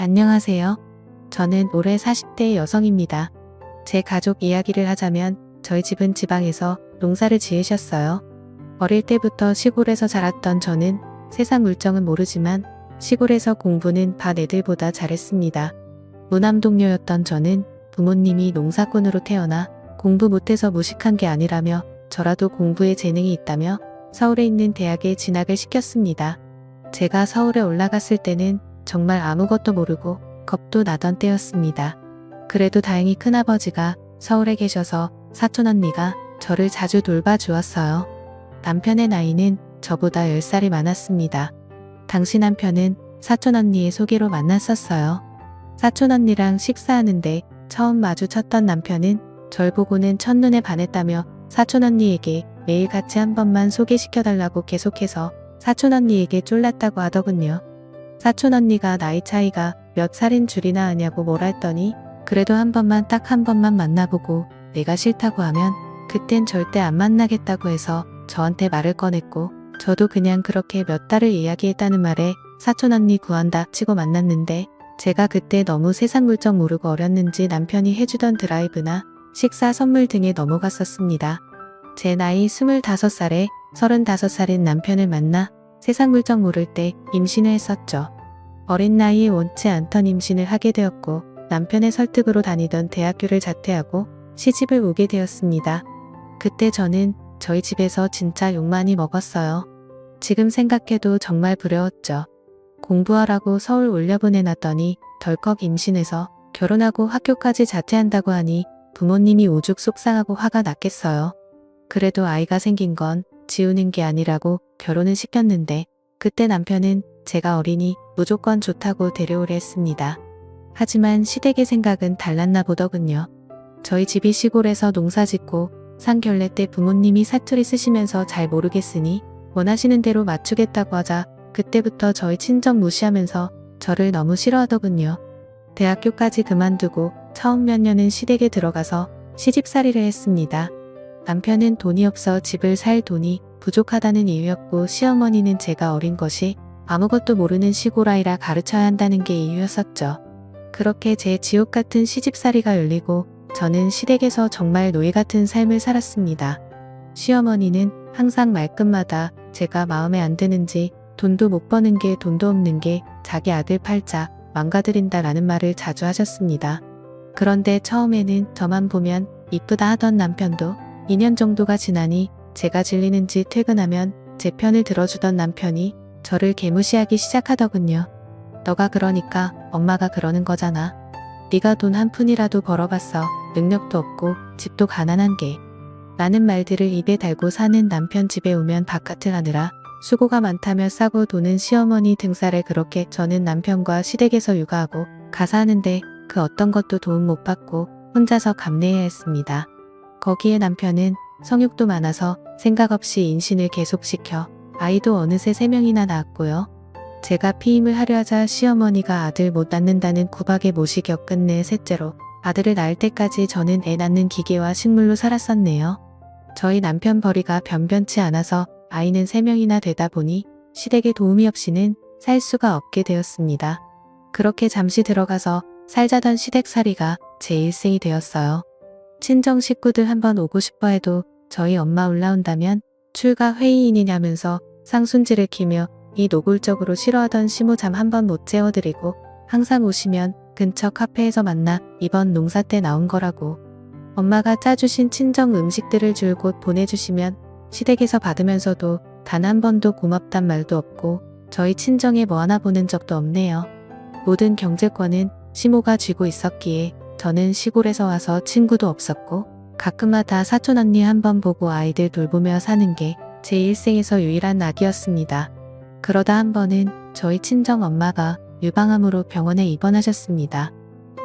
안녕하세요. 저는 올해 40대 여성입니다. 제 가족 이야기를 하자면 저희 집은 지방에서 농사를 지으셨어요. 어릴 때부터 시골에서 자랐던 저는 세상 물정은 모르지만 시골에서 공부는 반 애들보다 잘했습니다. 무남동녀였던 저는 부모님이 농사꾼으로 태어나 공부 못해서 무식한 게 아니라며 저라도 공부에 재능이 있다며 서울에 있는 대학에 진학을 시켰습니다. 제가 서울에 올라갔을 때는 정말 아무것도 모르고 겁도 나던 때였습니다. 그래도 다행히 큰아버지가 서울에 계셔서 사촌언니가 저를 자주 돌봐주었어요. 남편의 나이는 저보다 10살이 많았습니다. 당시 남편은 사촌언니의 소개로 만났었어요. 사촌언니랑 식사하는데 처음 마주쳤던 남편은 절 보고는 첫눈에 반했다며 사촌언니에게 매일 같이 한 번만 소개시켜달라고 계속해서 사촌언니에게 쫄랐다고 하더군요. 사촌언니가 나이 차이가 몇 살인 줄이나 아냐고 뭐라 했더니 그래도 한 번만 딱 한 번만 만나보고 내가 싫다고 하면 그땐 절대 안 만나겠다고 해서 저한테 말을 꺼냈고 저도 그냥 그렇게 몇 달을 이야기했다는 말에 사촌언니 구한다 치고 만났는데 제가 그때 너무 세상 물정 모르고 어렸는지 남편이 해주던 드라이브나 식사 선물 등에 넘어갔었습니다. 제 나이 25살에 35살인 남편을 만나 세상 물정 모를 때 임신을 했었죠. 어린 나이에 원치 않던 임신을 하게 되었고 남편의 설득으로 다니던 대학교를 자퇴하고 시집을 오게 되었습니다. 그때 저는 저희 집에서 진짜 욕 많이 먹었어요. 지금 생각해도 정말 부러웠죠. 공부하라고 서울 올려보내놨더니 덜컥 임신해서 결혼하고 학교까지 자퇴한다고 하니 부모님이 오죽 속상하고 화가 났겠어요. 그래도 아이가 생긴 건 지우는 게 아니라고 결혼을 시켰는데 그때 남편은 제가 어리니 무조건 좋다고 데려오려 했습니다. 하지만 시댁의 생각은 달랐나 보더군요. 저희 집이 시골에서 농사짓고 상견례 때 부모님이 사투리 쓰시면서 잘 모르겠으니 원하시는 대로 맞추겠다고 하자 그때부터 저희 친정 무시하면서 저를 너무 싫어하더군요. 대학교까지 그만두고 처음 몇 년은 시댁에 들어가서 시집살이를 했습니다. 남편은 돈이 없어 집을 살 돈이 부족하다는 이유였고 시어머니는 제가 어린 것이 아무것도 모르는 시골 아이라 가르쳐야 한다는 게 이유였었죠. 그렇게 제 지옥 같은 시집살이가 열리고 저는 시댁에서 정말 노예 같은 삶을 살았습니다. 시어머니는 항상 말끝마다 제가 마음에 안 드는지 돈도 못 버는 게 돈도 없는 게 자기 아들 팔자 망가뜨린다라는 말을 자주 하셨습니다. 그런데 처음에는 저만 보면 이쁘다 하던 남편도 2년 정도가 지나니 제가 질리는지 퇴근하면 제 편을 들어주던 남편이 저를 개무시하기 시작하더군요. 너가 그러니까 엄마가 그러는 거잖아. 네가 돈 한 푼이라도 벌어봤어. 능력도 없고 집도 가난한 게. 라는 말들을 입에 달고 사는 남편 집에 오면 바깥을 하느라 수고가 많다며 싸고 도는 시어머니 등살에 그렇게 저는 남편과 시댁에서 육아하고 가사하는데 그 어떤 것도 도움 못 받고 혼자서 감내해야 했습니다. 거기에 남편은 성욕도 많아서 생각 없이 임신을 계속시켜 아이도 어느새 3명이나 낳았고요. 제가 피임을 하려 하자 시어머니가 아들 못 낳는다는 구박에 못이 겪 끝내 셋째로 아들을 낳을 때까지 저는 애 낳는 기계와 식물로 살았었네요. 저희 남편 벌이가 변변치 않아서 아이는 3명이나 되다 보니 시댁의 도움이 없이는 살 수가 없게 되었습니다. 그렇게 잠시 들어가서 살자던 시댁살이가 제 일생이 되었어요. 친정 식구들 한번 오고 싶어 해도 저희 엄마 올라온다면 출가 회의인이냐면서 상순지를 키며 이 노골적으로 싫어하던 시모 잠 한 번 못 재워드리고 항상 오시면 근처 카페에서 만나 이번 농사 때 나온 거라고 엄마가 짜주신 친정 음식들을 줄곧 보내주시면 시댁에서 받으면서도 단 한 번도 고맙단 말도 없고 저희 친정에 뭐 하나 보낸 적도 없네요. 모든 경제권은 시모가 쥐고 있었기에 저는 시골에서 와서 친구도 없었고 가끔마다 사촌언니 한 번 보고 아이들 돌보며 사는 게 제 일생에서 유일한 낙이었습니다. 그러다 한 번은 저희 친정 엄마가 유방암으로 병원에 입원하셨습니다.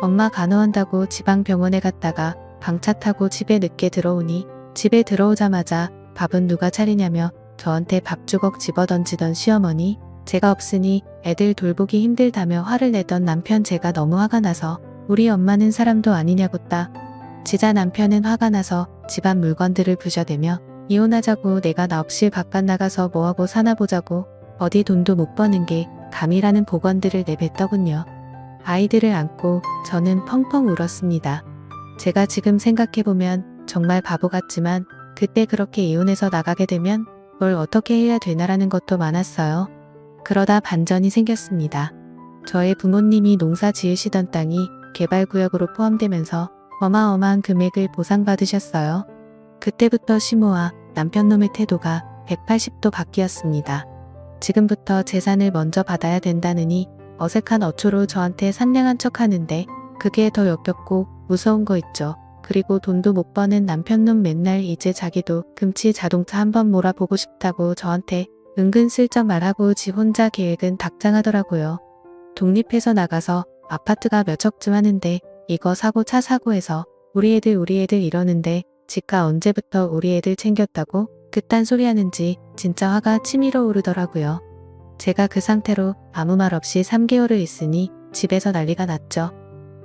엄마 간호한다고 지방병원에 갔다가 방차 타고 집에 늦게 들어오니 집에 들어오자마자 밥은 누가 차리냐며 저한테 밥주걱 집어던지던 시어머니, 제가 없으니 애들 돌보기 힘들다며 화를 내던 남편 제가 너무 화가 나서 우리 엄마는 사람도 아니냐고 따 지자 남편은 화가 나서 집안 물건들을 부셔대며 이혼하자고 내가 나 없이 바깥 나가서 뭐하고 사나 보자고 어디 돈도 못 버는 게 감이라는 복언들을 내뱉더군요. 아이들을 안고 저는 펑펑 울었습니다. 제가 지금 생각해보면 정말 바보 같지만 그때 그렇게 이혼해서 나가게 되면 뭘 어떻게 해야 되나라는 것도 많았어요. 그러다 반전이 생겼습니다. 저의 부모님이 농사 지으시던 땅이 개발구역으로 포함되면서 어마어마한 금액을 보상받으셨어요. 그때부터 시모와 남편놈의 태도가 180도 바뀌었습니다. 지금부터 재산을 먼저 받아야 된다느니 어색한 어초로 저한테 상냥한 척 하는데 그게 더 역겹고 무서운 거 있죠. 그리고 돈도 못 버는 남편놈 맨날 이제 자기도 금치 자동차 한번 몰아보고 싶다고 저한테 은근슬쩍 말하고 지 혼자 계획은 닥장하더라고요. 독립해서 나가서 아파트가 몇 억쯤 하는데 이거 사고 차 사고 해서 우리 애들 이러는데 지가 언제부터 우리 애들 챙겼다고 그딴 소리 하는지 진짜 화가 치밀어 오르더라고요. 제가 그 상태로 아무 말 없이 3개월을 있으니 집에서 난리가 났죠.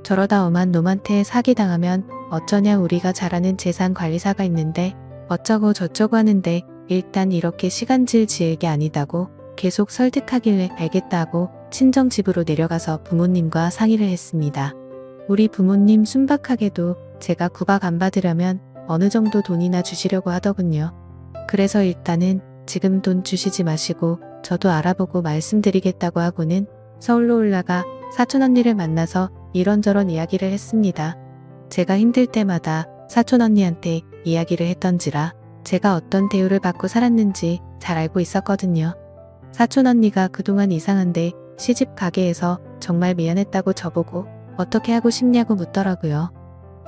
저러다 엄한 놈한테 사기당하면 어쩌냐 우리가 잘 아는 재산관리사가 있는데 어쩌고 저쩌고 하는데 일단 이렇게 시간질 지을 게 아니다고 계속 설득하길래 알겠다고 친정집으로 내려가서 부모님과 상의를 했습니다. 우리 부모님 순박하게도 제가 구박 안 받으려면 어느 정도 돈이나 주시려고 하더군요. 그래서 일단은 지금 돈 주시지 마시고 저도 알아보고 말씀드리겠다고 하고는 서울로 올라가 사촌 언니를 만나서 이런저런 이야기를 했습니다. 제가 힘들 때마다 사촌 언니한테 이야기를 했던지라 제가 어떤 대우를 받고 살았는지 잘 알고 있었거든요. 사촌 언니가 그동안 이상한데 시집 가게 해서 정말 미안했다고 저보고 어떻게 하고 싶냐고 묻더라고요.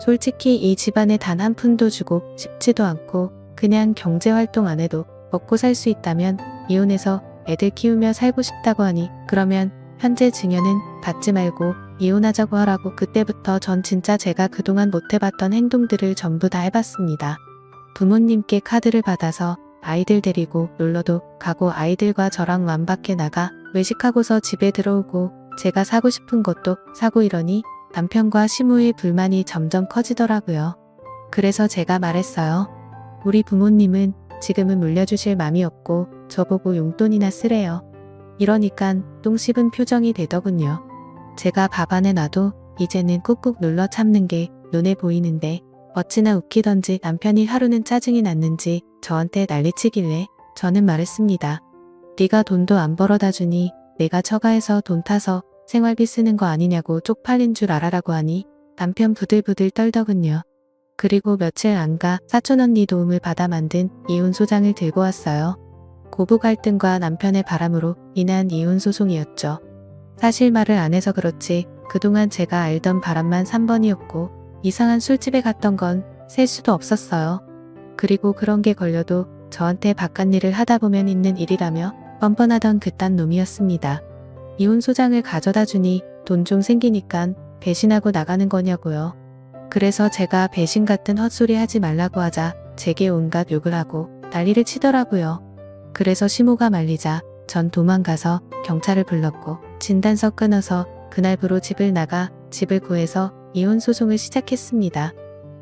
솔직히 이 집안에 단 한 푼도 주고 싶지도 않고 그냥 경제활동 안 해도 먹고 살 수 있다면 이혼해서 애들 키우며 살고 싶다고 하니 그러면 현재 증여는 받지 말고 이혼하자고 하라고 그때부터 전 진짜 제가 그동안 못해봤던 행동들을 전부 다 해봤습니다. 부모님께 카드를 받아서 아이들 데리고 놀러도 가고 아이들과 저랑 완밖에 나가 외식하고서 집에 들어오고 제가 사고 싶은 것도 사고 이러니 남편과 시모의 불만이 점점 커지더라고요. 그래서 제가 말했어요. 우리 부모님은 지금은 물려주실 맘이 없고 저보고 용돈이나 쓰래요. 이러니깐 똥 씹은 표정이 되더군요. 제가 밥 안에 놔도 이제는 꾹꾹 눌러 참는 게 눈에 보이는데 어찌나 웃기던지 남편이 하루는 짜증이 났는지 저한테 난리치길래 저는 말했습니다. 네가 돈도 안 벌어다 주니 내가 처가해서 돈 타서 생활비 쓰는 거 아니냐고 쪽팔린 줄 알아라고 하니 남편 부들부들 떨더군요. 그리고 며칠 안 가 사촌 언니 도움을 받아 만든 이혼 소장을 들고 왔어요. 고부 갈등과 남편의 바람으로 인한 이혼 소송이었죠. 사실 말을 안 해서 그렇지 그동안 제가 알던 바람만 3번이었고 이상한 술집에 갔던 건 셀 수도 없었어요. 그리고 그런 게 걸려도 저한테 바깥일을 하다 보면 있는 일이라며 뻔뻔하던 그딴 놈이었습니다. 이혼 소장을 가져다 주니 돈 좀 생기니깐 배신하고 나가는 거냐고요. 그래서 제가 배신 같은 헛소리 하지 말라고 하자 제게 온갖 욕을 하고 난리를 치더라고요. 그래서 시모가 말리자 전 도망가서 경찰을 불렀고 진단서 끊어서 그날부로 집을 나가 집을 구해서 이혼 소송을 시작했습니다.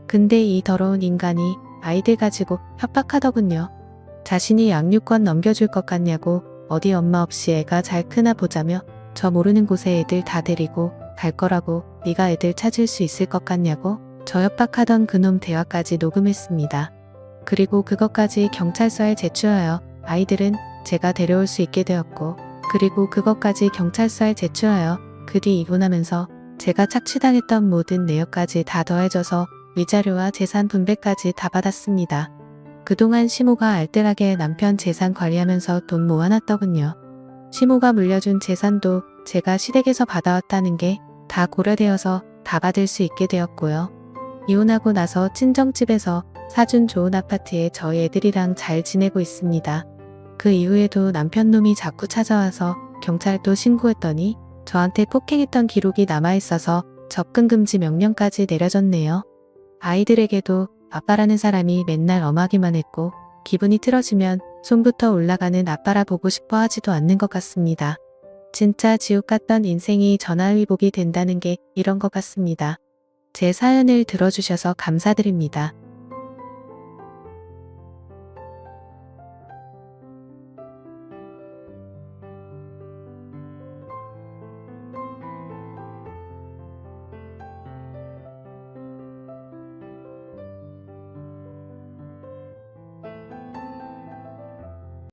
근데 이 더러운 인간이 아이들 가지고 협박하더군요. 자신이 양육권 넘겨줄 것 같냐고 어디 엄마 없이 애가 잘 크나 보자며 저 모르는 곳에 애들 다 데리고 갈 거라고 네가 애들 찾을 수 있을 것 같냐고 저 협박하던 그놈 대화까지 녹음했습니다. 그리고 그것까지 경찰서에 제출하여 아이들은 제가 데려올 수 있게 되었고 그리고 그것까지 경찰서에 제출하여 그 뒤 이혼하면서 제가 착취당했던 모든 내역까지 다 더해져서 위자료와 재산 분배까지 다 받았습니다. 그동안 시모가 알뜰하게 남편 재산 관리하면서 돈 모아놨더군요. 시모가 물려준 재산도 제가 시댁에서 받아왔다는 게 다 고려되어서 다 받을 수 있게 되었고요. 이혼하고 나서 친정집에서 사준 좋은 아파트에 저희 애들이랑 잘 지내고 있습니다. 그 이후에도 남편놈이 자꾸 찾아와서 경찰도 신고했더니 저한테 폭행했던 기록이 남아있어서 접근금지 명령까지 내려졌네요. 아이들에게도 아빠라는 사람이 맨날 엄하기만 했고 기분이 틀어지면 손부터 올라가는 아빠라 보고 싶어 하지도 않는 것 같습니다. 진짜 지옥 같던 인생이 전화위복이 된다는 게 이런 것 같습니다. 제 사연을 들어주셔서 감사드립니다.